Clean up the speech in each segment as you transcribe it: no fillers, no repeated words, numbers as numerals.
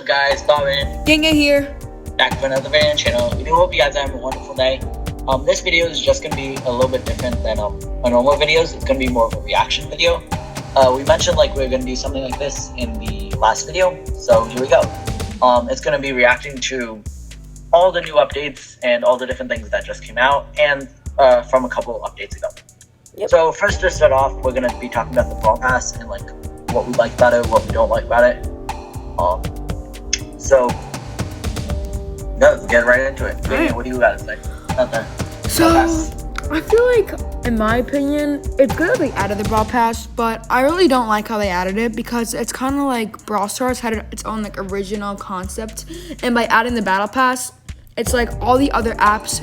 up, guys? Darwin. Gang here. Back for another video on the channel. We do hope you guys are having a wonderful day. This video is just going to be a little bit different than our normal videos. It's going to be more of a reaction video. We mentioned like we're going to do something like this in the last video, so here we go. It's going to be reacting to all the new updates and all the different things that just came out, and from a couple updates ago. Yep. So first, to start off, we're going to be talking about the Brawl Pass and like what we like about it, what we don't like about it. So yeah, let's get right into it. Right. What do you got to say? Nothing. So I feel like, in my opinion, it's good that they added the Brawl Pass, but I really don't like how they added it because it's kind of like Brawl Stars had its own like original concept, and by adding the Battle Pass, it's like all the other apps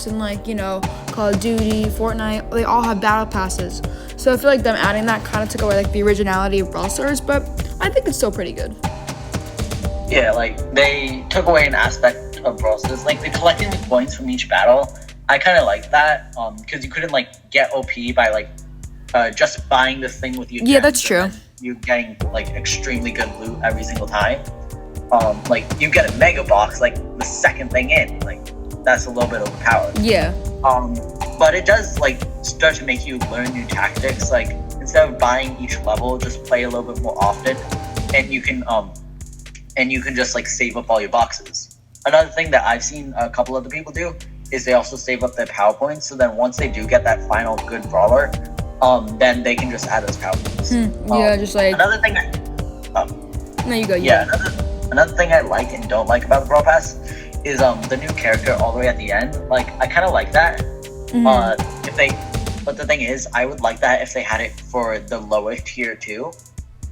and like, you know, Call of Duty, Fortnite, they all have Battle Passes. So I feel like them adding that kind of took away like the originality of Brawl Stars, but I think it's still pretty good. Yeah, like they took away an aspect of Brawl Stars, like the collecting the points from each battle. I kind of like that, because you couldn't like get OP by like just buying this thing with you. Yeah, that's true. You getting like extremely good loot every single time. Like you get a mega box like the second thing in, like that's a little bit overpowered. Yeah. But it does like start to make you learn new tactics. Like instead of buying each level, just play a little bit more often, and you can just like save up all your boxes. Another thing that I've seen a couple other people do is they also save up their power points. So then once they do get that final good brawler, then they can just add those power points. Yeah, just like another thing. No, you go. Yeah, another thing I like and don't like about the Brawl Pass is the new character all the way at the end. Like I kind of like that. But the thing is, I would like that if they had it for the lower tier too,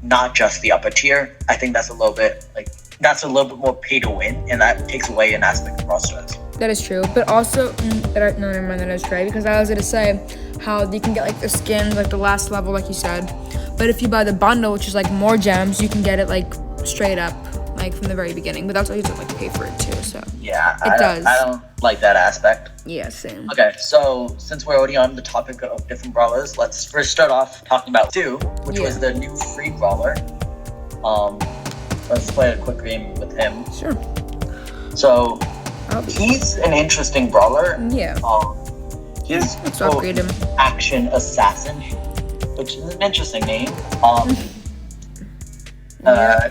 not just the upper tier. I think that's a little bit more pay to win, and that takes away an aspect of Brawl Stars. That is true, but also no, never mind. That is right, because I was gonna say how you can get like the skins, like the last level, like you said. But if you buy the bundle, which is like more gems, you can get it like straight up, like from the very beginning. But that's why you have to like pay for it too. So yeah, it does. I don't like that aspect. Yeah, same. Okay, so since we're already on the topic of different brawlers, let's first start off talking about Stu, which was the new free brawler. Let's play a quick game with him. Sure. So he's an interesting brawler. Yeah. He's let's upgrade him. Action Assassin, which is an interesting name.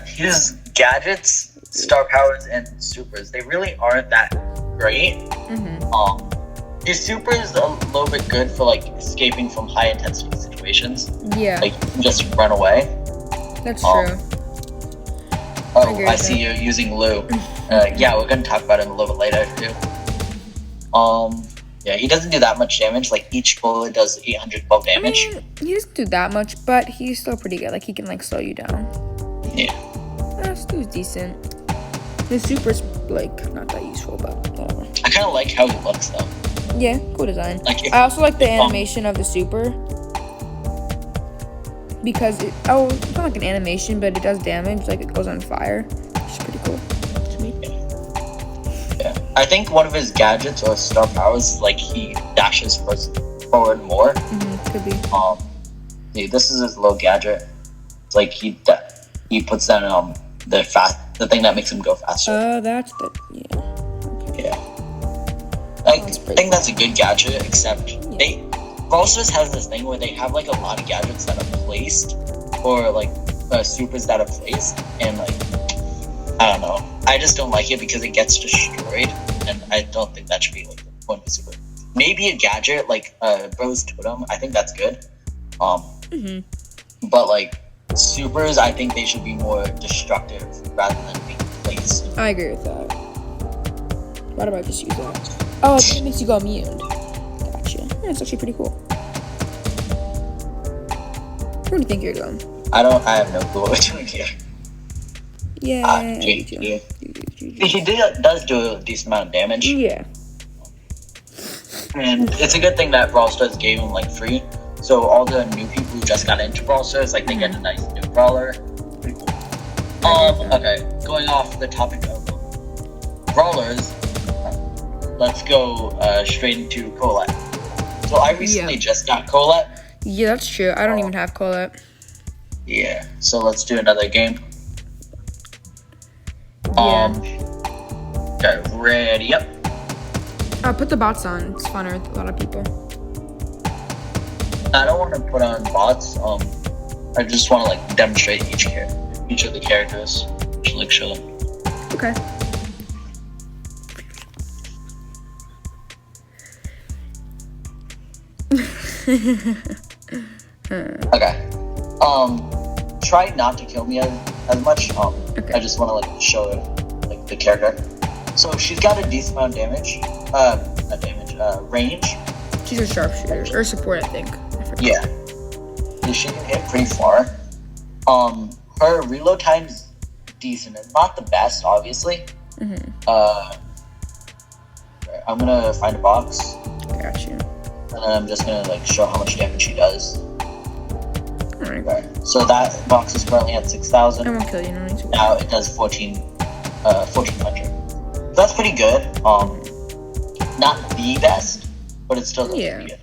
His gadgets, star powers, and supers, they really aren't that great. His super is a little bit good for like escaping from high intensity situations. Yeah. Like you can just run away. That's true. I see you're using Lou. Yeah, we're gonna talk about him a little bit later too. Yeah, he doesn't do that much damage. Like each bullet does 812 damage. He doesn't do that much, but he's still pretty good. Like he can like slow you down. Yeah. Stu's decent. His super's like not that useful, but whatever. I kind of like how he looks though. Yeah, cool design. Like I also like the animation of the super. Because it's not like an animation, but it does damage, like it goes on fire, which is pretty cool to me. Yeah, I think one of his gadgets or star powers, like he dashes forward more. Could be. Yeah, this is his little gadget. It's like he puts down the thing that makes him go faster. That's the Okay. Yeah. I think that's a good gadget, except Brawl Stars has this thing where they have like a lot of gadgets that are placed, or like supers that are placed, and like I don't know. I just don't like it because it gets destroyed, and I don't think that should be like the point of a super. Maybe a gadget like Bro's Totem. I think that's good. But like supers, I think they should be more destructive rather than being placed. I agree with that. Why do I just use that? Oh, it makes you go immune. Gotcha. Yeah, it's actually pretty cool. Where do you think you're going? I have no clue what we're doing here. Yeah. He does do a decent amount of damage. Yeah. And it's a good thing that Brawl Stars gave him like free. So all the new people who just got into Brawl Stars, like they get a nice new brawler. Pretty cool. Okay, going off the topic of brawlers, let's go straight into Colette. So I recently just got Colette. Yeah, that's true. I don't even have Colette. Yeah, so let's do another game. Okay, ready up. Put the bots on. It's funner with a lot of people. I don't want to put on bots. I just want to like demonstrate each of the characters. Just like show them. Okay. Okay. Try not to kill me as much. Okay. I just want to like show like the character. So she's got a decent amount of damage. Not damage. Range. She's a sharpshooter or support, I think. I forgot. Yeah. So she can hit pretty far. Her reload time's decent. It's not the best, obviously. I'm gonna find a box. Gotcha. And then I'm just gonna like show how much damage she does. Alright. Okay. So that box is currently at 6,000. I won't kill you, no need to worry. Now it does 1,400. So that's pretty good. Not the best, but it still does pretty good.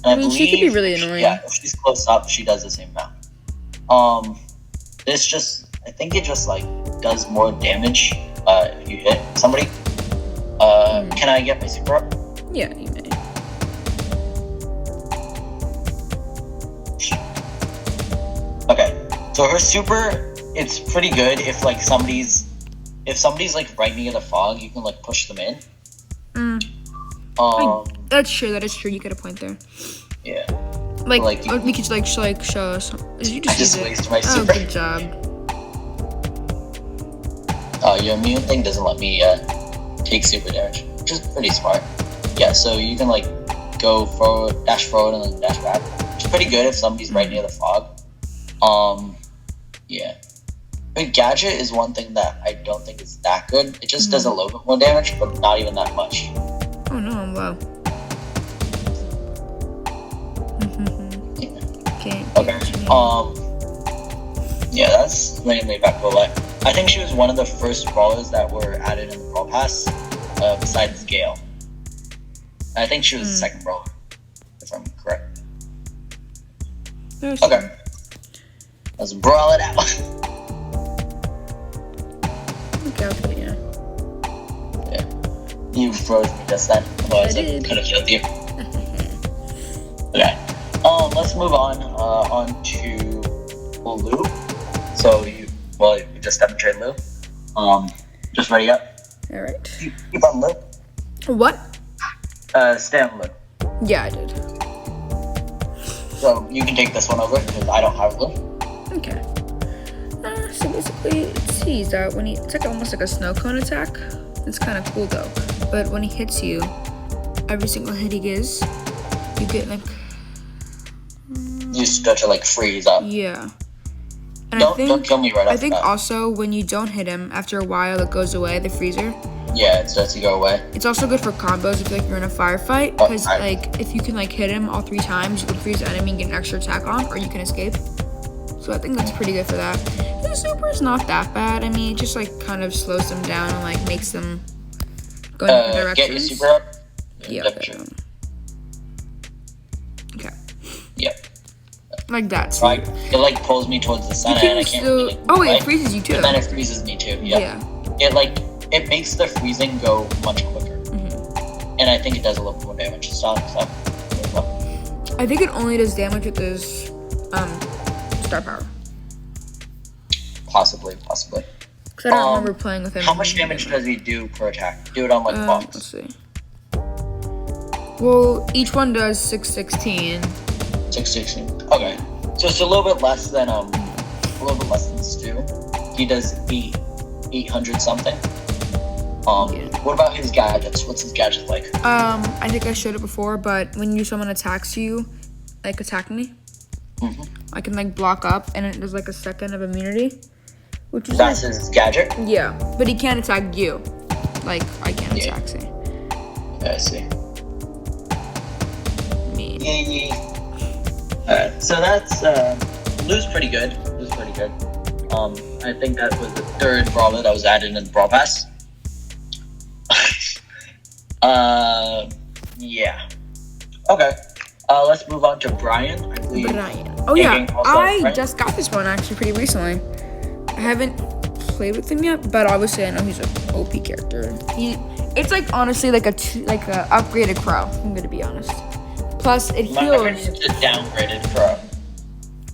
And I mean, she could be really annoying. Yeah, if she's close up, she does the same amount. I think it just like does more damage if you hit somebody. Can I get my super up? Yeah, you may. Okay, so her super, it's pretty good if like somebody's like right near the fog, you can like push them in. That's true. That is true. You get a point there. Yeah. Like we could like show us. You I just wasted my Oh, super. good job. Your immune thing doesn't let me take super damage, which is pretty smart. Yeah, so you can like go forward, dash forward, and then dash back, which is pretty good if somebody's right near the fog. Yeah. But gadget is one thing that I don't think is that good. It just does a little bit more damage, but not even that much. Oh no, I'm low. Okay. Okay. Yeah, that's mainly back to life. I think she was one of the first brawlers that were added in the Brawl Pass, besides Gale. I think she was the second brawler, if I'm correct. Okay. Let's brawl it out. Okay, I'll kill you. Yeah. You froze me just then. Otherwise, I could have killed you. Okay. Let's move on to Lou. So we just demonstrated Lou. Just ready up. All right. Keep on Lou. What? Stay on Lou. Yeah, I did. So you can take this one over because I don't have Lou. Okay. So basically, it sees that when it's like almost like a snow cone attack. It's kind of cool though. But when he hits you, every single hit he gives, you get like. You start to like freeze up. Yeah. And don't kill me right I after think that. also when you don't hit him, after a while it goes away, the freezer. Yeah, it starts to go away. It's also good for combos if like you're in a firefight, because like if you can like hit him all 3 times, you can freeze the enemy and get an extra attack on, or you can escape. So I think that's pretty good for that. His super is not that bad. I mean, it just like kind of slows them down and like makes them go in different directions. Get your super up. Yeah. Okay. Yep. Like that. Right. It like pulls me towards the center, and I can't really. Oh wait, it freezes you too. And then it freezes me too. Yeah. It makes the freezing go much quicker, and I think it does a little more damage. So. I think it only does damage with his star power. Possibly. Because I don't remember playing with him. How much damage does he do per attack? Do it on like box. Let's see. Well, each one does 616. 616. Okay, so it's a little bit less than Stu. He does 800 something. What about his gadgets? What's his gadget like? I think I showed it before, but when someone attacks you, like attack me, I can like block up, and it does like a second of immunity, which is that's his gadget. Yeah, but he can't attack you, like I can't attack. Say. I see. Me. Yeah. Alright, so that's Lou's pretty good. I think that was the third brawler that was added in the Brawl Pass. Yeah. Okay. Let's move on to Brian, I believe. Brian. Oh yeah, I just got this one actually pretty recently. I haven't played with him yet, but obviously I know he's an OP character. It's like honestly like a upgraded Crow. I'm gonna be honest. Plus it My heals. opinion, it's a downgraded Crow.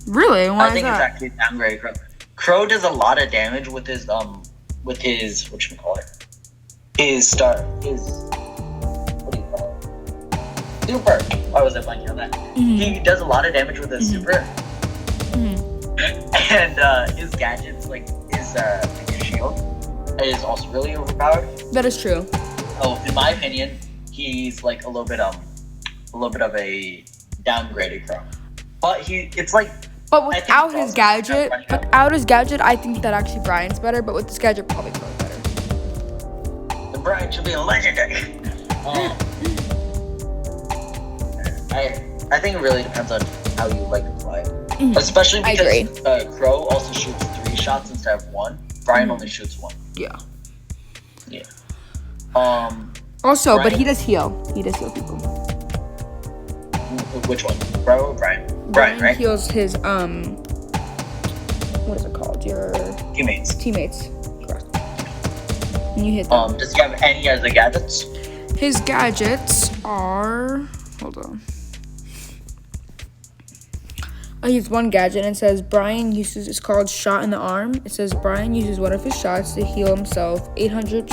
Really? Why I think is it's that? actually a downgraded Crow. Crow does a lot of damage with his whatchamacallit? His what do you call it? Super. Why was I blanking on that? He does a lot of damage with his super. And his gadgets, like his shield, is also really overpowered. That is true. So in my opinion, he's like a little bit of a downgraded Crow. But But without his gadget, I think that actually Brian's better. But with this gadget, probably Crow's better. The Brian should be a legendary. I think it really depends on how you like to play. Especially because Crow also shoots 3 shots instead of 1. Brian only shoots 1. Yeah. Yeah. Also, Brian, but he does heal. He does heal people. Which one? Crow or Brian? Brian, right? Heals his what is it called? Your Teammates. Correct. And you hit them. Does he have any other gadgets? His gadgets are. Hold on. I use one gadget and it says Brian uses. It's called Shot in the Arm. It says Brian uses one of his shots to heal himself 800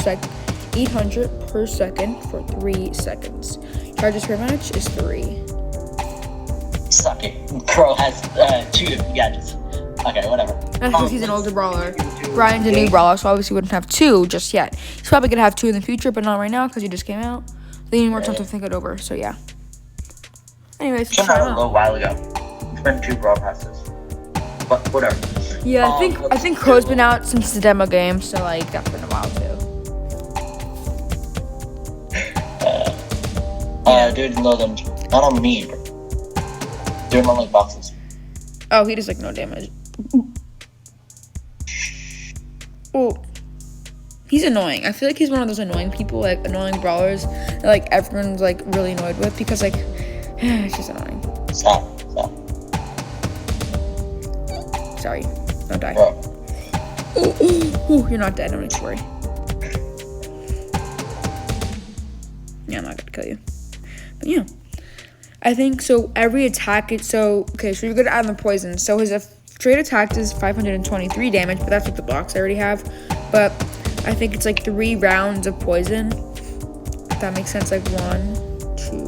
per second for 3 seconds. Charges per match is 3. Suck it. Crow has 2 different gadgets. Okay, whatever. That's because he's an older brawler. Brian's a new brawler, so obviously wouldn't have 2 just yet. He's probably gonna have 2 in the future, but not right now because he just came out. They need more time to think it over. So yeah. Anyways, came out a little while ago. It's been 2 Brawl passes, but whatever. Yeah, I think Crow's been out since the demo game, so like that's been a while too. Dude, load them. Not on me, bro. Do them on like boxes. Oh, he does like no damage. Oh, he's annoying. I feel like he's one of those annoying people, like annoying brawlers that like everyone's like really annoyed with because like it's just annoying. Stop. Sorry, don't die. Bro. Ooh, you're not dead. Don't need to worry. Yeah, I'm not gonna kill you. But yeah, I think so. Every attack is so you're gonna add the poison. So his straight attack is 523 damage, but that's with the blocks I already have. But I think it's like 3 rounds of poison. If that makes sense, like 1, 2,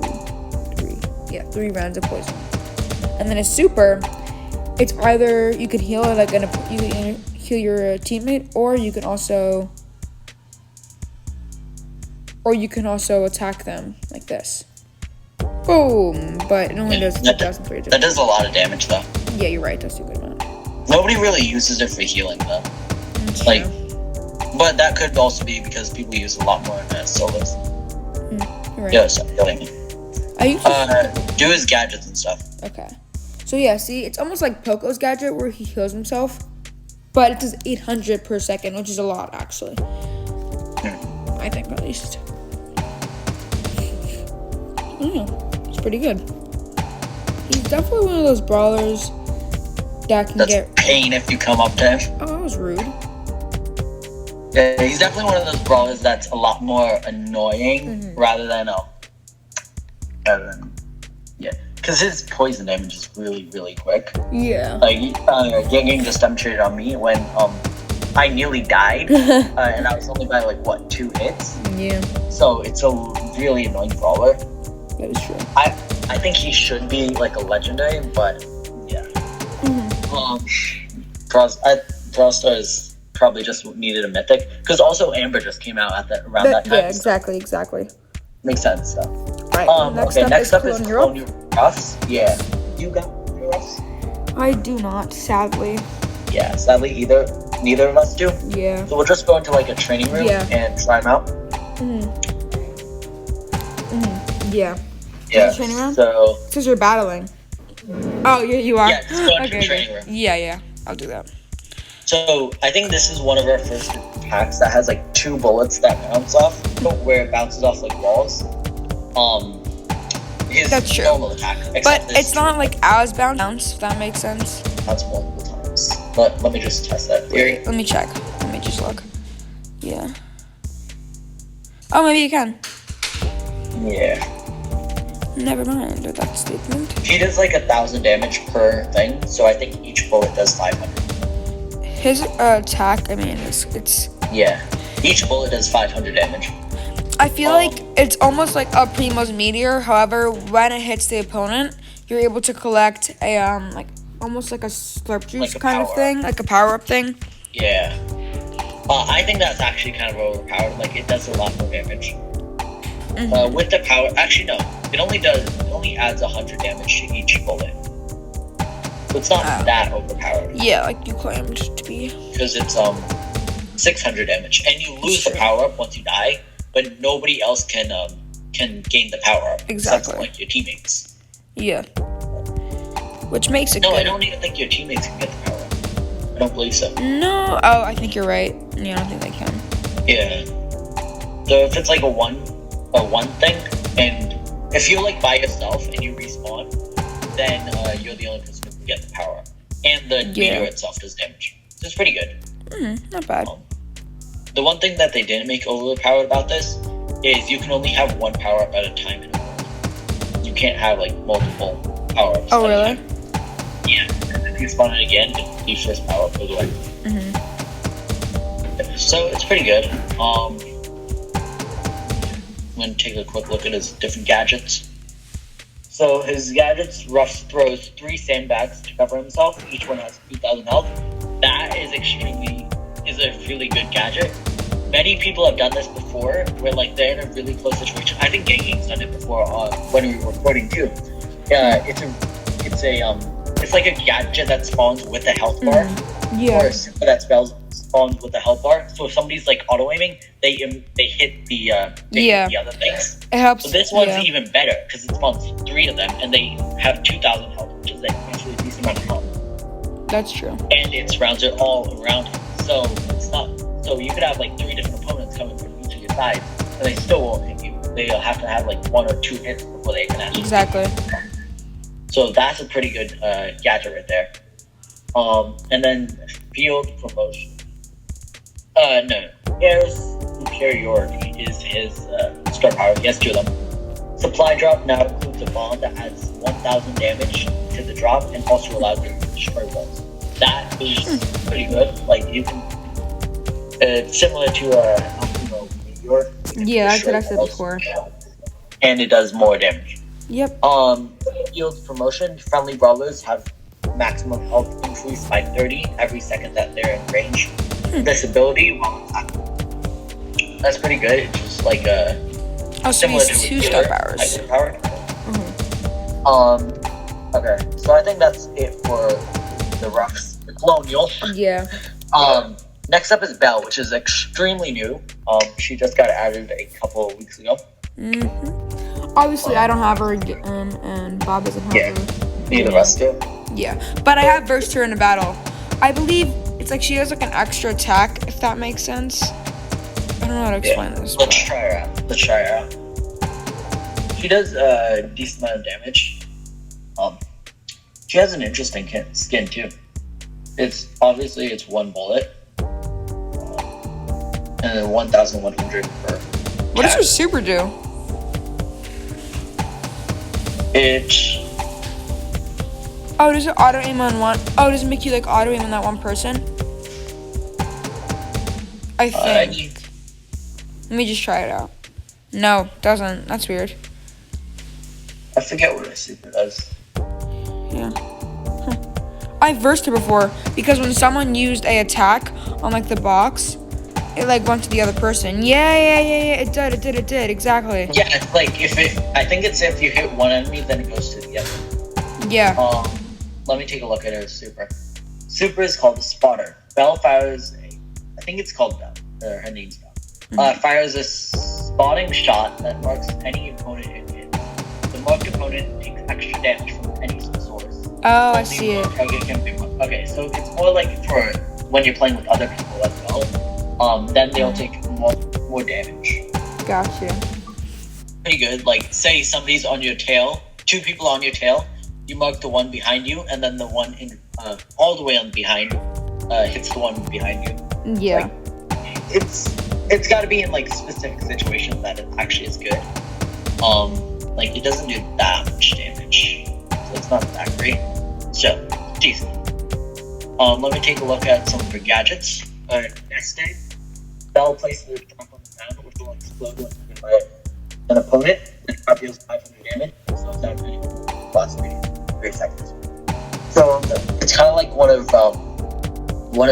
3. Yeah, 3 rounds of poison. And then his super, it's either you can heal like you can heal your teammate, or you can also attack them like this. Boom! But it only does 2,300. That does a lot of damage though. Yeah, you're right. That's a good amount. Nobody really uses it for healing though. Like, but that could also be because people use a lot more in solos. You're right. Yeah, so healing. I used to do his gadgets and stuff. Okay. So yeah, see, it's almost like Poco's gadget where he heals himself, but it does 800 per second, which is a lot actually. I think at least. Yeah, it's pretty good. He's definitely one of those brawlers that can That's get pain if you come up to him. Oh, that was rude. Yeah, he's definitely one of those brawlers that's a lot more annoying rather than because his poison damage is really, really quick. Yeah. Like, getting just demonstrated on me when I nearly died, and I was only by like 2 hits. Yeah. So it's a really annoying brawler. that is true. I think he should be like a legendary, but yeah. Brawl Stars probably just needed a mythic because also Amber just came out at around that time. Yeah, exactly. Makes sense. So. Right. Next up is Clone Your Ruffs. Yeah. You got your Ruffs? I do not, sadly. Yeah, sadly neither of us do. Yeah. So we'll just go into like a training room and try them out. Yeah. Yeah. Training room? So. Because you're battling. Oh, yeah, you are. Yeah, just go into the training room. Yeah. I'll do that. So I think this is one of our first attacks that has like 2 bullets that bounce off, where it bounces off like walls. That's true. Normal attack, but it's not like as bounce, if that makes sense. That's multiple times. But let me just test that theory. Let me check. Let me just look. Yeah. Oh, maybe you can. Yeah. Never mind with that statement. He does like 1,000 damage per thing, so I think each bullet does 500. His attack, I mean, it's. Yeah. Each bullet does 500 damage. I feel like it's almost like a Primo's meteor. However, when it hits the opponent, you're able to collect a like almost like a slurp juice Like a kind of power-up. thing, like a power up thing. Yeah. I think that's actually kind of overpowered. Like, it does a lot more damage. With the power, actually no, it only adds 100 damage to each bullet. So it's not that overpowered. Yeah, like you claimed to be. Because it's 600 damage, and you lose the power up once you die, but nobody else can gain the power up. Exactly. Except, like, your teammates. Yeah. Which makes it No, good. I don't even think your teammates can get the power up. I don't believe so. No. Oh, I think you're right. Yeah, I don't think they can. Yeah. So if it's like a one thing, and if you're like by yourself and you respawn, then you're the only person who can get the power up. And the meteor itself does damage. So it's pretty good. Not bad. The one thing that they didn't make overpowered about this is you can only have one power up at a time in a world. You can't have like multiple power ups. Oh, really? Yeah. And if you spawn it again, the first power up goes away. So it's pretty good. I'm gonna take a quick look at his different gadgets. So his gadgets, Ruff throws 3 sandbags to cover himself. Each one has 3,000 health. That is a really good gadget. Many people have done this before, where like they're in a really close situation. I think Ganging's done it before when we were recording too. It's like a gadget that spawns with a health bar, or a super that spawns with a health bar. So if somebody's like auto aiming, they hit the other things. It helps. So this one's even better because it spawns 3 of them, and they have 2,000 health, which is like actually a decent amount of health. That's true. And it surrounds it all around him. So it's not. So you could have like 3 different opponents coming from each of your sides, and they still won't hit you. They'll have to have like 1 or 2 hits before they can actually. Exactly. So that's a pretty good gadget right there. And then field promotion. No. Air's superiority is his star power. He has 2 of them. Supply drop now includes a bomb that adds 1,000 damage to the drop and also allows you to destroy walls. That is pretty good. Like you can. It's similar to Meteor. Yeah, that's what I said before. And it does more damage. Yep. Field promotion. Friendly brawlers have maximum health increase by 30 every second that they're in range. This ability, that's pretty good. It's just like similar to 2-star powers. Power. Okay, so I think that's it for the Ruffs, the Colonial. Yeah. Next up is Belle, which is extremely new. She just got added a couple of weeks ago. Obviously, I don't have her, and Bob doesn't have her. Neither of us do. Yeah, but I have versed her in a battle. I believe it's like she has like an extra attack, if that makes sense. I don't know how to explain this. Let's try her out. She does a decent amount of damage. She has an interesting skin too. It's 1 bullet, and then 1,100 per. What does her super do? Oh, does it auto aim on one? Oh, does it make you like auto aim on that one person? I think. Let me just try it out. No, it doesn't. That's weird. I forget what her super does. Yeah. I've versed her before because when someone used a attack on like the box, it like went to the other person. Yeah. It did. Exactly. Yeah, it's like I think it's if you hit one enemy, then it goes to the other. Yeah. Let me take a look at her super. Super is called the Spotter. Belle fires I think it's called Belle. Her name's Belle. Fires a spotting shot that marks any opponent it hits. The marked opponent takes extra damage from any source. Oh, I see it. Okay, so it's more like for when you're playing with other people as well. Then they'll take more damage. Gotcha. Pretty good. Like, say somebody's on your tail, 2 people on your tail, you mark the one behind you, and then the one in all the way on behind hits the one behind you. Yeah. Like, it's got to be in like specific situations that it actually is good. Like it doesn't do that much damage, so it's not that great. So decent. Let me take a look at some of her gadgets. Next day, Bell places a trap on the ground, which will explode when hit by an opponent. The trap deals 500 damage, so it's actually lasts 3 seconds. So it's kind of like one of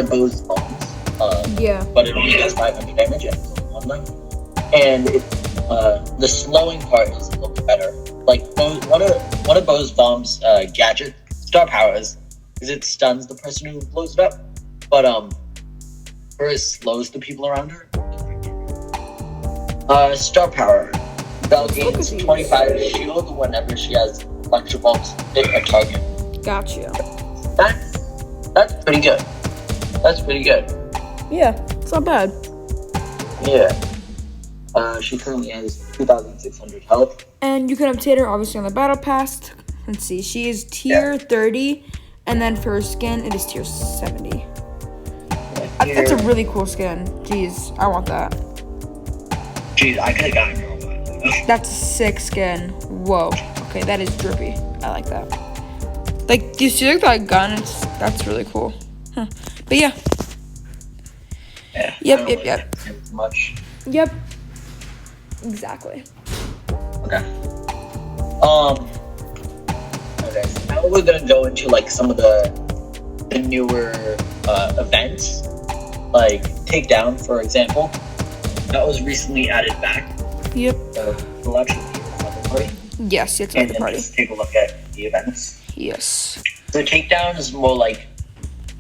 Bo's bombs. Yeah. But it only does 500 damage and it's only one left. And the slowing part is a little bit better. Like one of Bo's bombs gadget star powers is it stuns the person who blows it up, but hers slows the people around her. Star power. Bell gains 25 shield whenever she has electric bolts hit a target. Gotcha. That's pretty good. That's pretty good. Yeah, it's not bad. Yeah. She currently has 2,600 health. And you can obtain her obviously on the battle pass. Let's see, she is tier 30, and then for her skin, it is tier 70. That's a really cool skin. Jeez, I want that. Jeez, I could have gotten her a while ago. That's a sick skin. Whoa. Okay, that is drippy. I like that. Like, do you see like that gun? That's really cool. Huh. But yeah. Yeah. Yep. Much. Yep. Exactly. Okay. Okay. So now we're gonna go into like some of the newer events, like Takedown, for example. That was recently added back. Yep. We'll actually be at the party. Yes, it's at the party. Just take a look at the events. Yes. So Takedown is more like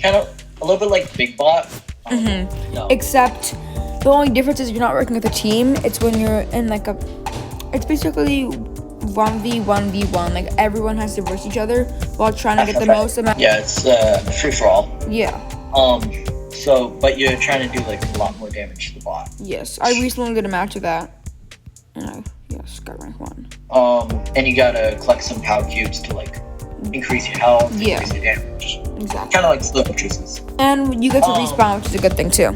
kind of a little bit like Big Bot. No. Except the only difference is you're not working with a team. It's when you're in like it's basically 1v1v1. Like everyone has to verse each other while trying to get the most amount. Yeah, it's free for all. Yeah. So, but you're trying to do like a lot more damage to the bot. Yes, I recently did a match of that. And yes, got rank 1. And you gotta collect some power cubes to like increase your health, increase your damage. Exactly. Kind of like slow juices. And you get to respawn, which is a good thing too.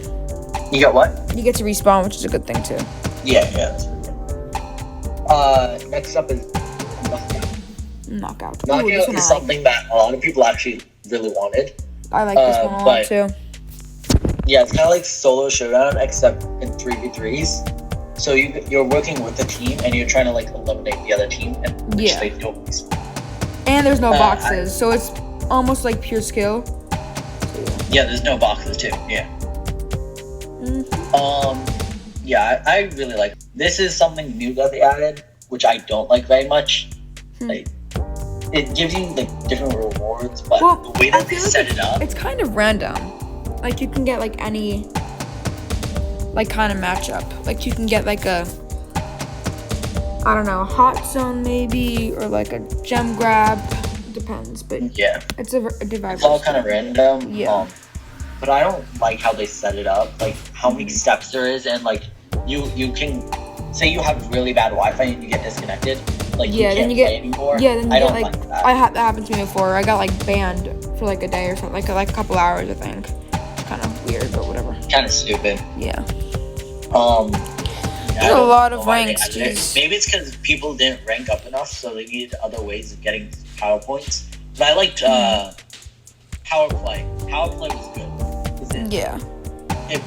You got what? You get to respawn, which is a good thing too. Yeah, that's pretty good. Next up is Knockout. Knockout is something that a lot of people actually really wanted. I like this one a lot too. Yeah, it's kind of like solo showdown, except in 3v3s. So you're working with a team, and you're trying to like eliminate the other team, and which they don't respawn. And there's no boxes, so it's almost like pure skill. So, yeah, there's no boxes too. Yeah. Yeah, I really like. This is something new that they added, which I don't like very much. Like, it gives you like different rewards, but the way that they set it up, it's kind of random. Like you can get like any like kind of matchup. Like you can get like a hot zone maybe, or like a gem grab. Depends, but yeah, it's a divider. It's all kind of random. Yeah. But I don't like how they set it up. Like how many steps there is, and like you can say you have really bad Wi-Fi and you get disconnected. Like you can't play anymore. Yeah, then you I get don't like that. That happened to me before. I got like banned for like a day or something, like a couple hours, I think. It's kind of weird, but whatever. Kind of stupid. Yeah. There's a lot of ranks. Maybe it's because people didn't rank up enough, so they needed other ways of getting power points. But I liked power play. Power play was good. Yeah. It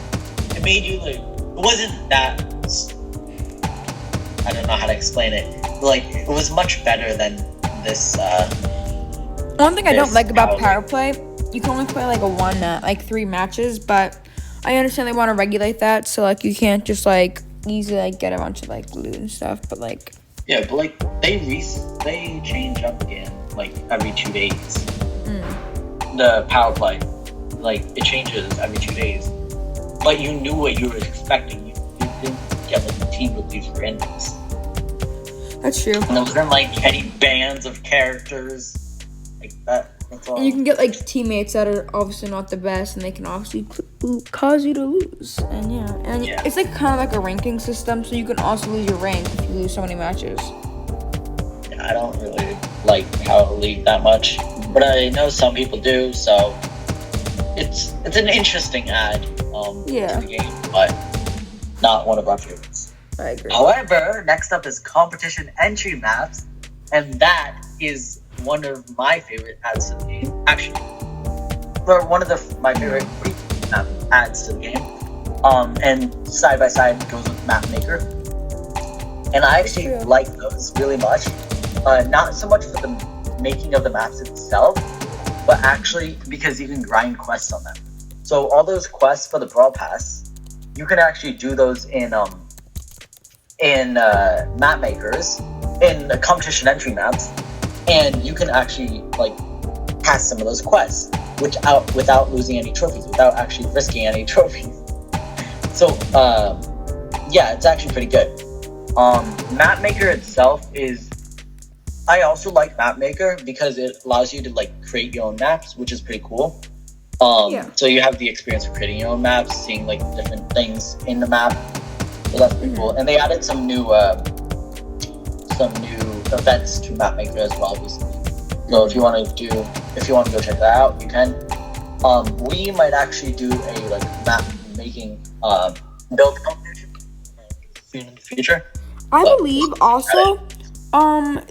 made you like. It wasn't that. I don't know how to explain it. Like it was much better than this. One thing I don't like about power play, you can only play like a 1 like 3 matches, but I understand they want to regulate that, so like you can't just like easily like get a bunch of like loot and stuff, but like but like they change up again like every 2 days. The power play, like it changes every 2 days, but you knew what you were expecting. You didn't get like the team with these randoms. That's true. And there wasn't like any bands of characters like that. That's all. And you can get like teammates that are obviously not the best, and they can obviously cause you to lose. And it's like kind of like a ranking system, so you can also lose your rank if you lose so many matches. Yeah, I don't really like Power League that much, but I know some people do. So it's an interesting add to the game, but. not one of our favorites. I agree. However, next up is competition entry maps, and that is one of my favorite adds to the game. Actually, or one of my favorite adds to the game. And side by side goes with Map Maker, and I actually like those really much. Not so much for the making of the maps itself, but actually because you can grind quests on them. So all those quests for the Brawl Pass, you can actually do those in map makers, in the competition entry maps, and you can actually like pass some of those quests without losing any trophies, without actually risking any trophies. So yeah, it's actually pretty good. Map Maker itself is, I also like Map Maker because it allows you to like create your own maps, which is pretty cool. So you have the experience of creating your own maps, seeing like different things in the map. So that's pretty cool. And they added some new events to Map Maker as well recently. So if you want to go check that out, you can. We might actually do a like map making build competition soon in the future. I believe also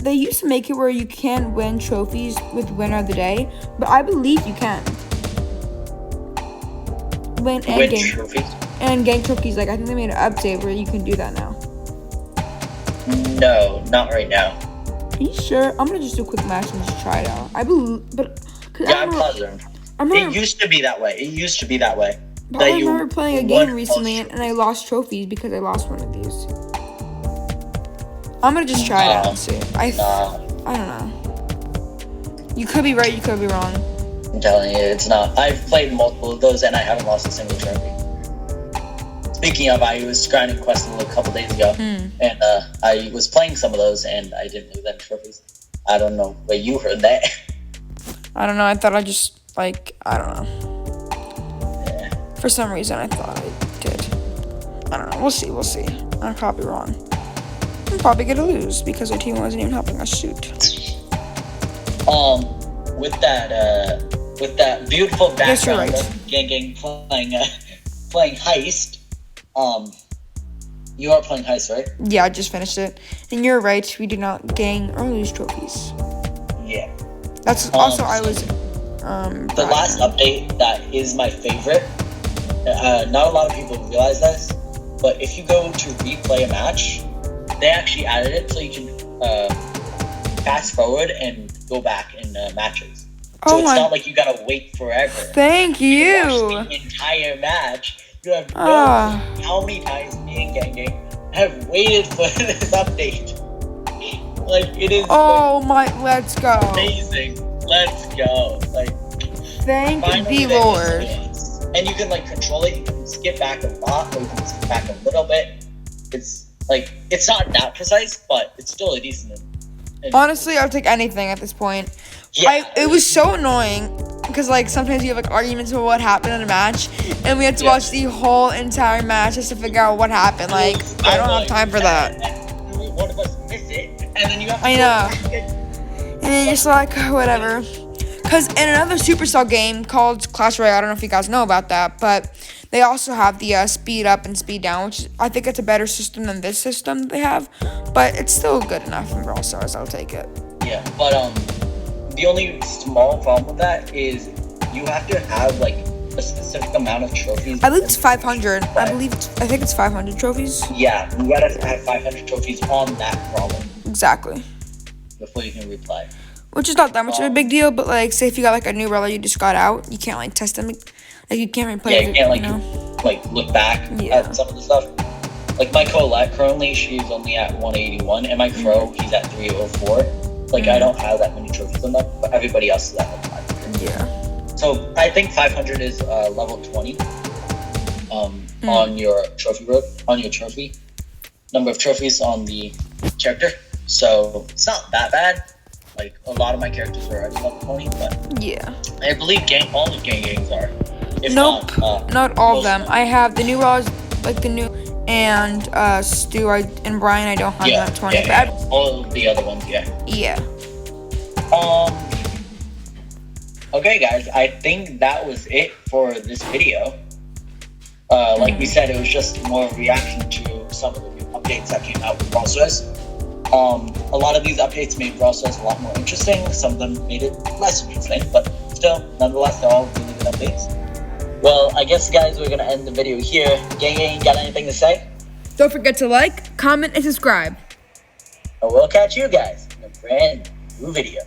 they used to make it where you can win trophies with winner of the day, but I believe you can win trophies and gang trophies. Like I think they made an update where you can do that now. No, not right now. Are you sure? I'm gonna just do a quick match and just try it out. I believe, but I'm positive. It used to be that way. But I remember playing a game recently and I lost trophies because I lost one of these. I'm gonna just try it out and see. I don't know. You could be right, you could be wrong. I'm telling you, it's not. I've played multiple of those and I haven't lost a single trophy. Speaking of, I was grinding quests a couple days ago, and I was playing some of those and I didn't lose any trophies. I don't know where you heard that. I don't know. I thought I just I don't know. Yeah. For some reason, I thought I did. I don't know. We'll see. I'm probably wrong. I'm probably gonna lose because our team wasn't even helping us shoot. With that beautiful background right. of gang playing Heist. You are playing Heist, right? Yeah, I just finished it. And you're right. We do not gang or lose trophies. Yeah. That's also I was. The last update that is my favorite. Not a lot of people realize this, but if you go to replay a match, they actually added it so you can fast forward and go back in matches. So it's not like you gotta wait forever. Thank you. You watch the entire match. You have no clue how many times me and Gang have waited for this update. Like it is. Let's go. Amazing. Let's go. Like, thank the Lord. And you can like control it. You can skip back a lot, or you can skip back a little bit. It's like it's not that precise, but it's still a decent. Honestly, I'll take anything at this point. Yeah, it was so annoying because like sometimes you have like arguments about what happened in a match, and we had to watch the whole entire match just to figure out what happened. Like I don't have time for that. And one of us miss it, and then you have to. I know. And then you're just like whatever. Because in another Supercell game called Clash Royale, I don't know if you guys know about that, but they also have the speed up and speed down, which I think it's a better system than this system that they have, but it's still good enough in Brawl Stars. I'll take it. Yeah, but the only small problem with that is you have to have like a specific amount of trophies. I believe it's 500. I think it's 500 trophies. Yeah, you gotta have 500 trophies on that problem. Exactly. Before you can replay. Which is not that much of a big deal, but like, say if you got like a new brawler you just got out, you can't like test them. Like you can't replay. Yeah, you can't like look back at some of the stuff. Like my Colette currently, she's only at 181, and my Crow, he's at 304. Like I don't have that many trophies on them, but everybody else is at like 500. Yeah. So I think 500 is level 20. On your trophy road, on your trophy number of trophies on the character. So it's not that bad. Like a lot of my characters are already level 20, but yeah, I believe all the gangs are. If nope, not all of them. them. I have the new brawlers, like the new and Stu and Brian. I don't have that 20. Yeah, all of the other ones, yeah. Yeah. Okay, guys, I think that was it for this video. Like we said, it was just more of a reaction to some of the new updates that came out with Brawl Stars. A lot of these updates made Brawl Stars a lot more interesting. Some of them made it less interesting, but still, nonetheless, they're all really good updates. Well, I guess, guys, we're gonna end the video here. Gang, got anything to say? Don't forget to like, comment, and subscribe. And we'll catch you guys in a brand new video.